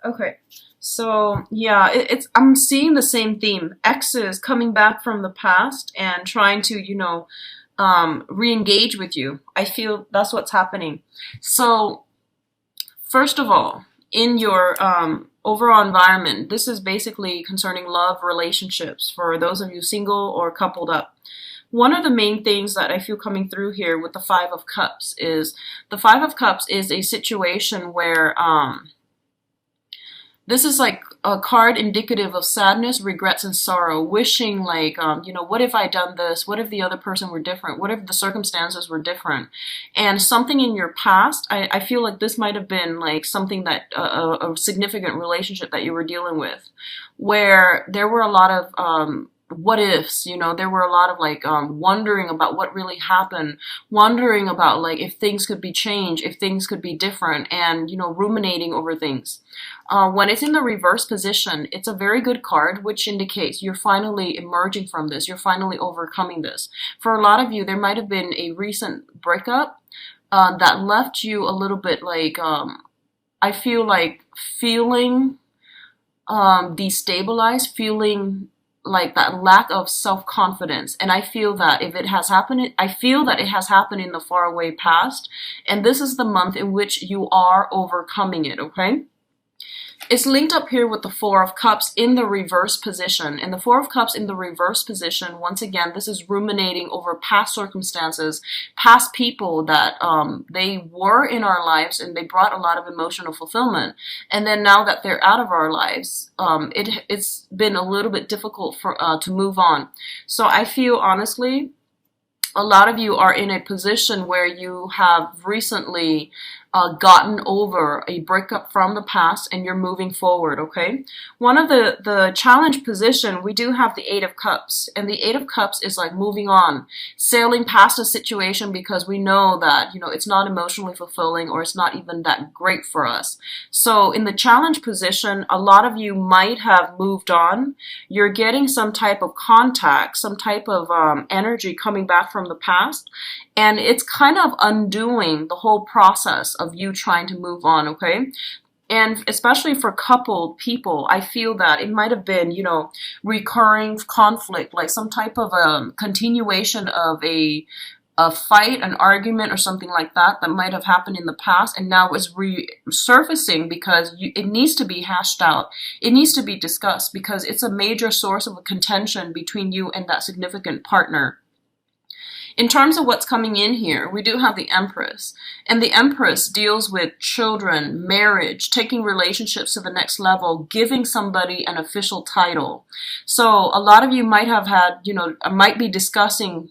Okay. So yeah, it's I'm seeing the same theme. Exes coming back from the past and trying to, re-engage with you. I feel that's what's happening. So first of all, in your overall environment, this is basically concerning love relationships for those of you single or coupled up. One of the main things that I feel coming through here with the Five of Cups is the Five of Cups is a situation where this is like a card indicative of sadness, regrets, and sorrow, wishing like, what if I done this? What if the other person were different? What if the circumstances were different? And something in your past, I feel like this might have been like something that, a significant relationship that you were dealing with, where there were a lot of, what ifs, there were a lot of like wondering about what really happened, wondering about like if things could be changed, if things could be different, and ruminating over things. When it's in the reverse position, it's a very good card, which indicates you're finally emerging from this, you're finally overcoming this. For a lot of you, there might have been a recent breakup that left you a little bit like, I feel like feeling destabilized, feeling like that lack of self-confidence. And I feel that if it has happened, I feel that it has happened in the faraway past. And this is the month in which you are overcoming it, okay? It's linked up here with the Four of Cups in the reverse position. And the Four of Cups in the reverse position, once again, this is ruminating over past circumstances, past people that they were in our lives and they brought a lot of emotional fulfillment. And then now that they're out of our lives, it's been a little bit difficult for to move on. So I feel honestly, a lot of you are in a position where you have recently gotten over a breakup from the past and you're moving forward, okay? One of the challenge position, we do have the Eight of Cups. And the Eight of Cups is like moving on, sailing past a situation because we know that, it's not emotionally fulfilling or it's not even that great for us. So in the challenge position, a lot of you might have moved on. You're getting some type of contact, some type of energy coming back from the past. And it's kind of undoing the whole process of you trying to move on, okay? And especially for coupled people, I feel that it might have been, recurring conflict, like some type of continuation of a fight, an argument, or something like that that might have happened in the past, and now is resurfacing because it needs to be hashed out. It needs to be discussed because it's a major source of a contention between you and that significant partner. In terms of what's coming in here, we do have the Empress. And the Empress deals with children, marriage, taking relationships to the next level, giving somebody an official title. So a lot of you might have had, might be discussing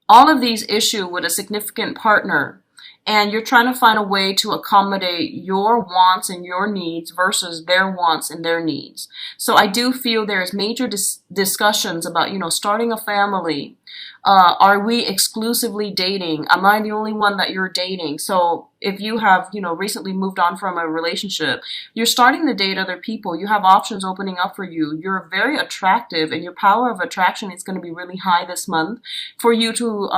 all of these issues with a significant partner. And you're trying to find a way to accommodate your wants and your needs versus their wants and their needs. So I do feel there's major discussions about, starting a family. Are we exclusively dating? Am I the only one that you're dating? So if you have, recently moved on from a relationship, you're starting to date other people. You have options opening up for you. You're very attractive and your power of attraction is going to be really high this month for you to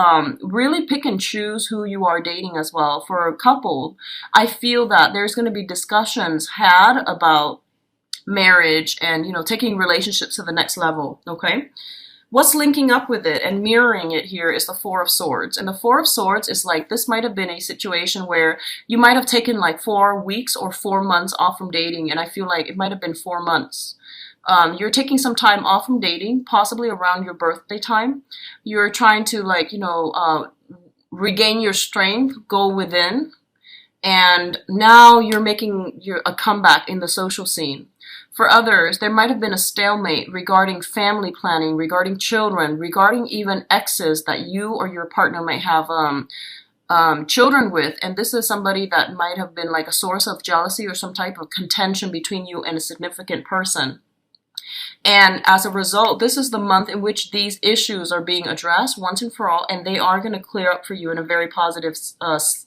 really pick and choose who you are dating as well. For a couple, I feel that there's going to be discussions had about marriage and, taking relationships to the next level, okay? What's linking up with it and mirroring it here is the Four of Swords. And the Four of Swords is like, this might have been a situation where you might have taken like 4 weeks or 4 months off from dating. And I feel like it might have been 4 months. You're taking some time off from dating, possibly around your birthday time. You're trying to regain your strength, go within. And now you're making a comeback in the social scene. For others, there might have been a stalemate regarding family planning, regarding children, regarding even exes that you or your partner might have children with. And this is somebody that might have been like a source of jealousy or some type of contention between you and a significant person. And as a result, this is the month in which these issues are being addressed once and for all, and they are going to clear up for you in a very positive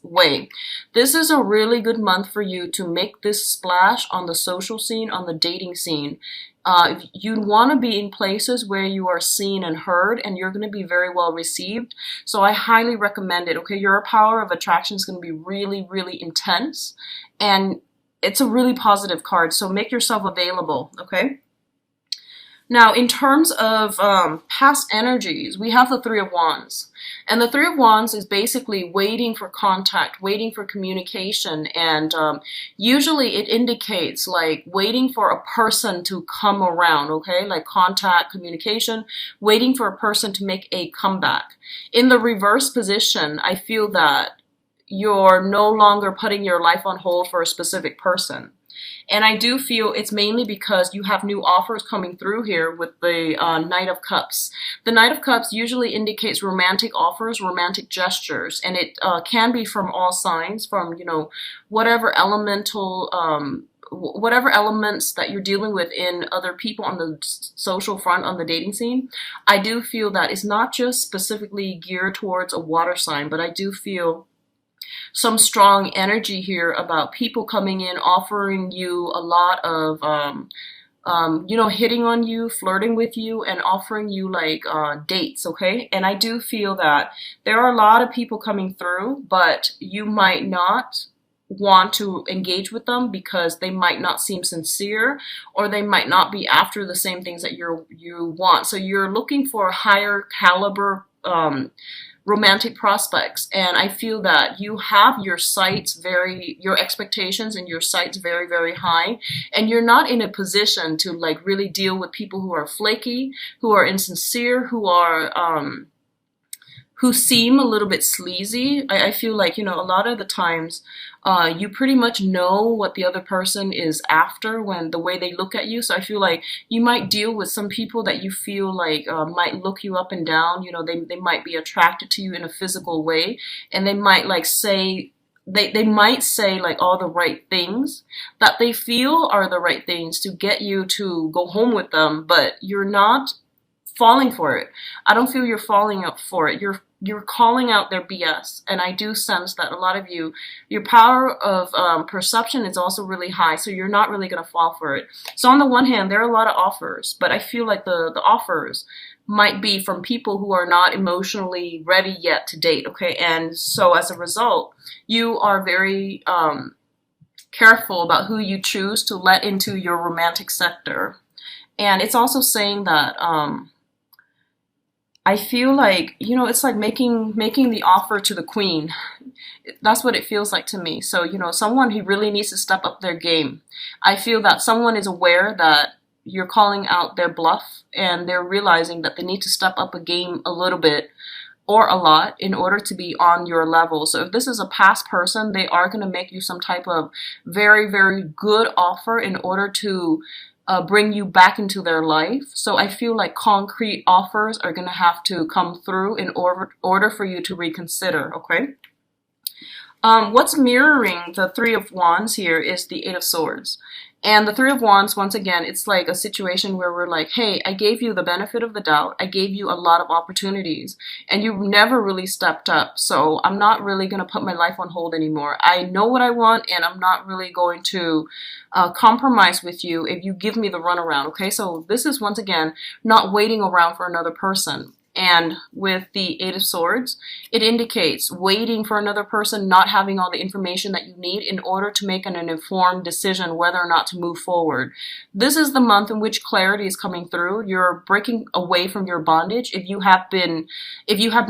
way. This is a really good month for you to make this splash on the social scene, on the dating scene. You want to be in places where you are seen and heard, and you're going to be very well received. So I highly recommend it. Okay, your power of attraction is going to be really, really intense, and it's a really positive card. So make yourself available, okay? Now, in terms of past energies, we have the Three of Wands. And the Three of Wands is basically waiting for contact, waiting for communication. And usually it indicates like waiting for a person to come around, okay? Like contact, communication, waiting for a person to make a comeback. In the reverse position, I feel that you're no longer putting your life on hold for a specific person. And I do feel it's mainly because you have new offers coming through here with the Knight of Cups. The Knight of Cups usually indicates romantic offers, romantic gestures, and it can be from all signs, from, you know, whatever elemental, whatever elements that you're dealing with in other people on the social front, on the dating scene. I do feel that it's not just specifically geared towards a water sign, but I do feel some strong energy here about people coming in, offering you a lot of, you know, hitting on you, flirting with you, and offering you like dates, okay? And I do feel that there are a lot of people coming through, but you might not want to engage with them because they might not seem sincere, or they might not be after the same things that you want. So you're looking for higher caliber romantic prospects, and I feel that you have your your expectations and your sights very, very high, and you're not in a position to like really deal with people who are flaky, who are insincere, who seem a little bit sleazy. I feel like, you know, a lot of the times you pretty much know what the other person is after when the way they look at you. So I feel like you might deal with some people that you feel like might look you up and down. You know, they might be attracted to you in a physical way, and they might like say, they might say like all the right things that they feel are the right things to get you to go home with them, but you're not falling for it. I don't feel you're falling up for it. You're calling out their BS, and I do sense that a lot of you, your power of perception is also really high, so you're not really going to fall for it. So on the one hand, there are a lot of offers, but I feel like the offers might be from people who are not emotionally ready yet to date, okay? And so as a result, you are very careful about who you choose to let into your romantic sector. And it's also saying that I feel like, you know, it's like making the offer to the queen. That's what it feels like to me. So, you know, someone who really needs to step up their game. I feel that someone is aware that you're calling out their bluff, and they're realizing that they need to step up a game a little bit or a lot in order to be on your level. So if this is a past person, they are going to make you some type of very, very good offer in order to bring you back into their life. So I feel like concrete offers are going to have to come through in order for you to reconsider, okay? What's mirroring the Three of Wands here is the Eight of Swords. And the Three of Wands, once again, it's like a situation where we're like, hey, I gave you the benefit of the doubt. I gave you a lot of opportunities, and you never really stepped up. So I'm not really going to put my life on hold anymore. I know what I want, and I'm not really going to compromise with you if you give me the runaround, okay? So this is, once again, not waiting around for another person. And with the Eight of Swords, it indicates waiting for another person, not having all the information that you need in order to make an informed decision whether or not to move forward. This is the month in which clarity is coming through. You're breaking away from your bondage. If you have been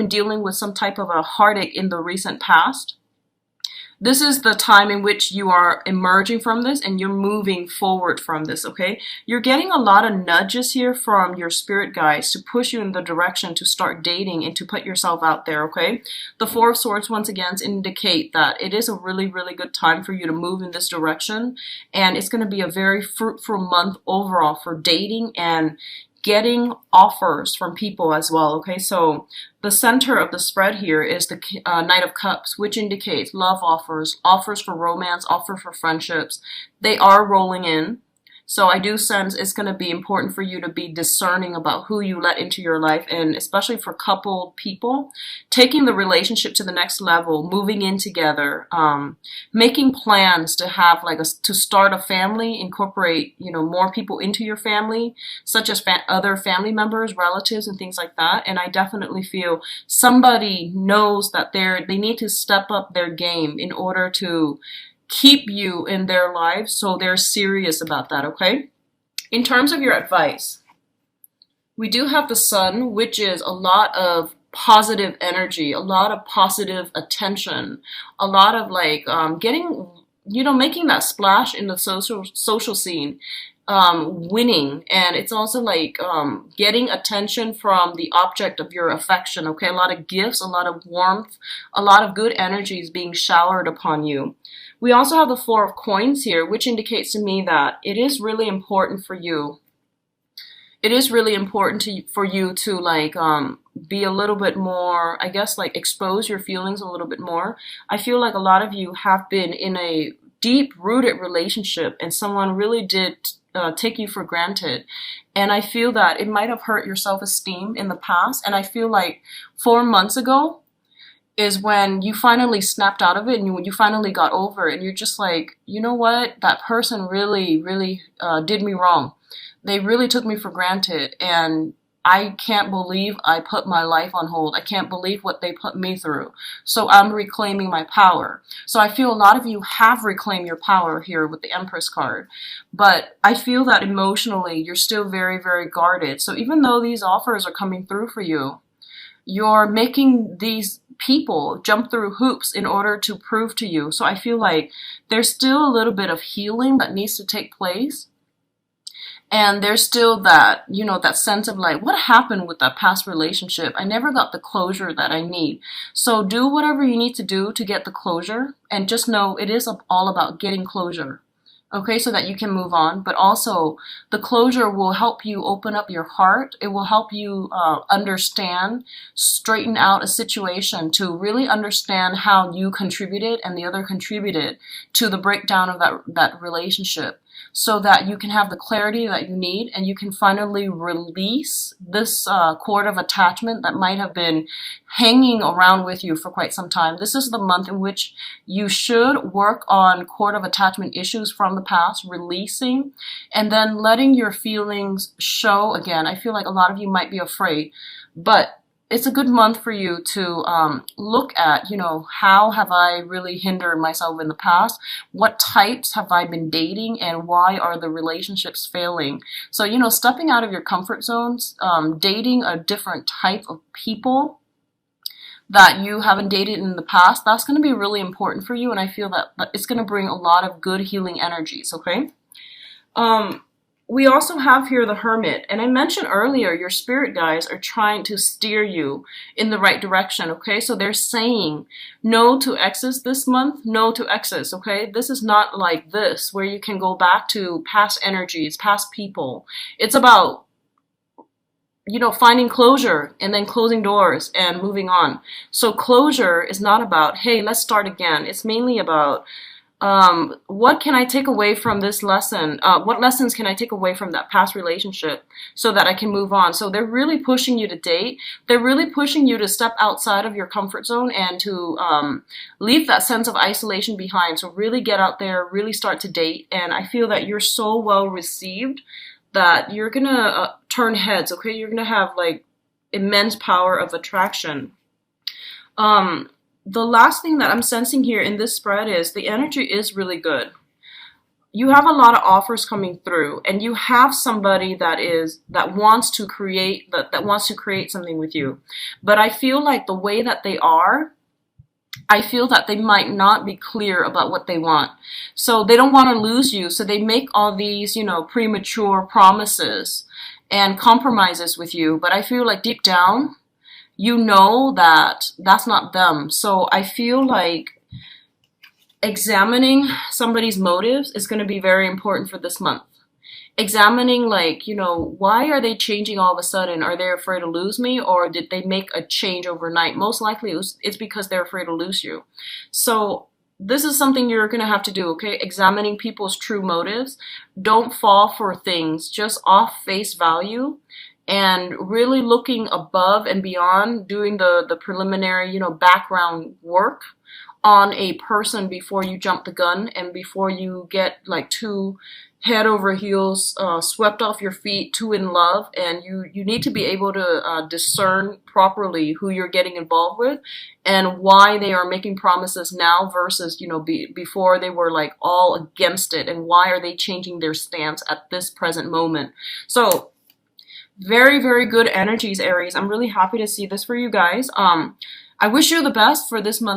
dealing with some type of a heartache in the recent past, this is the time in which you are emerging from this and you're moving forward from this, okay? You're getting a lot of nudges here from your spirit guides to push you in the direction to start dating and to put yourself out there, okay? The Four of Swords, once again, indicate that it is a really, really good time for you to move in this direction. And it's going to be a very fruitful month overall for dating and getting offers from people as well, okay? So the center of the spread here is the Knight of Cups, which indicates love offers, offers for romance, offers for friendships. They are rolling in. So I do sense it's going to be important for you to be discerning about who you let into your life, and especially for coupled people, taking the relationship to the next level, moving in together, making plans to have to start a family, incorporate, you know, more people into your family, such as other family members, relatives, and things like that. And I definitely feel somebody knows that they need to step up their game in order to keep you in their lives, so they're serious about that, okay? In terms of your advice, we do have the sun, which is a lot of positive energy, a lot of positive attention, a lot of like getting, making that splash in the social scene, winning, and it's also like getting attention from the object of your affection. Okay, a lot of gifts, a lot of warmth, a lot of good energies being showered upon you. We also have the Four of Coins here, which indicates to me that it is really important for you. It is really important for you to like be a little bit more, I guess, like expose your feelings a little bit more. I feel like a lot of you have been in a deep rooted relationship and someone really did take you for granted. And I feel that it might have hurt your self-esteem in the past. And I feel like 4 months ago is when you finally snapped out of it and you finally got over it. And you're just like, you know what? That person really, really did me wrong. They really took me for granted. And I can't believe I put my life on hold. I can't believe what they put me through. So I'm reclaiming my power. So I feel a lot of you have reclaimed your power here with the Empress card. But I feel that emotionally you're still very, very guarded. So even though these offers are coming through for you, you're making these people jump through hoops in order to prove to you. So I feel like there's still a little bit of healing that needs to take place. And there's still that, that sense of like, what happened with that past relationship? I never got the closure that I need. So do whatever you need to do to get the closure. And just know it is all about getting closure. Okay, so that you can move on. But also, the closure will help you open up your heart. It will help you understand, straighten out a situation to really understand how you contributed and the other contributed to the breakdown of that relationship, so that you can have the clarity that you need and you can finally release this cord of attachment that might have been hanging around with you for quite some time. This is the month in which you should work on cord of attachment issues from the past, releasing, and then letting your feelings show again. I feel like a lot of you might be afraid, but it's a good month for you to look at, how have I really hindered myself in the past? What types have I been dating and why are the relationships failing? So, stepping out of your comfort zones, dating a different type of people that you haven't dated in the past, that's going to be really important for you. And I feel that it's going to bring a lot of good healing energies, okay? We also have here the Hermit, and I mentioned earlier your spirit guides are trying to steer you in the right direction, okay? So they're saying no to exes this month, no to exes, okay? This is not like this where you can go back to past energies, past people. It's about finding closure and then closing doors and moving on. So closure is not about, hey, let's start again. It's mainly about what can I take away from this lesson? What lessons can I take away from that past relationship so that I can move on? So they're really pushing you to date. They're really pushing you to step outside of your comfort zone and to leave that sense of isolation behind. So really get out there, really start to date. And I feel that you're so well received that you're going to turn heads, okay? You're going to have like immense power of attraction. The last thing that I'm sensing here in this spread is the energy is really good. You have a lot of offers coming through and you have somebody that wants to create something with you. But I feel like the way that they are, I feel that they might not be clear about what they want. So they don't want to lose you. So they make all these, premature promises and compromises with you. But I feel like deep down, that that's not them. So I feel like examining somebody's motives is going to be very important for this month. Examining why are they changing all of a sudden? Are they afraid to lose me, or did they make a change overnight? Most likely it's because they're afraid to lose you. So this is something you're going to have to do, okay? Examining people's true motives. Don't fall for things just off face value, and really looking above and beyond, doing the preliminary, background work on a person before you jump the gun and before you get like too head over heels, swept off your feet, too in love, and you need to be able to discern properly who you're getting involved with and why they are making promises now versus, you know, before they were like all against it, and why are they changing their stance at this present moment. So very, very good energies, Aries. I'm really happy to see this for you guys. I wish you the best for this month.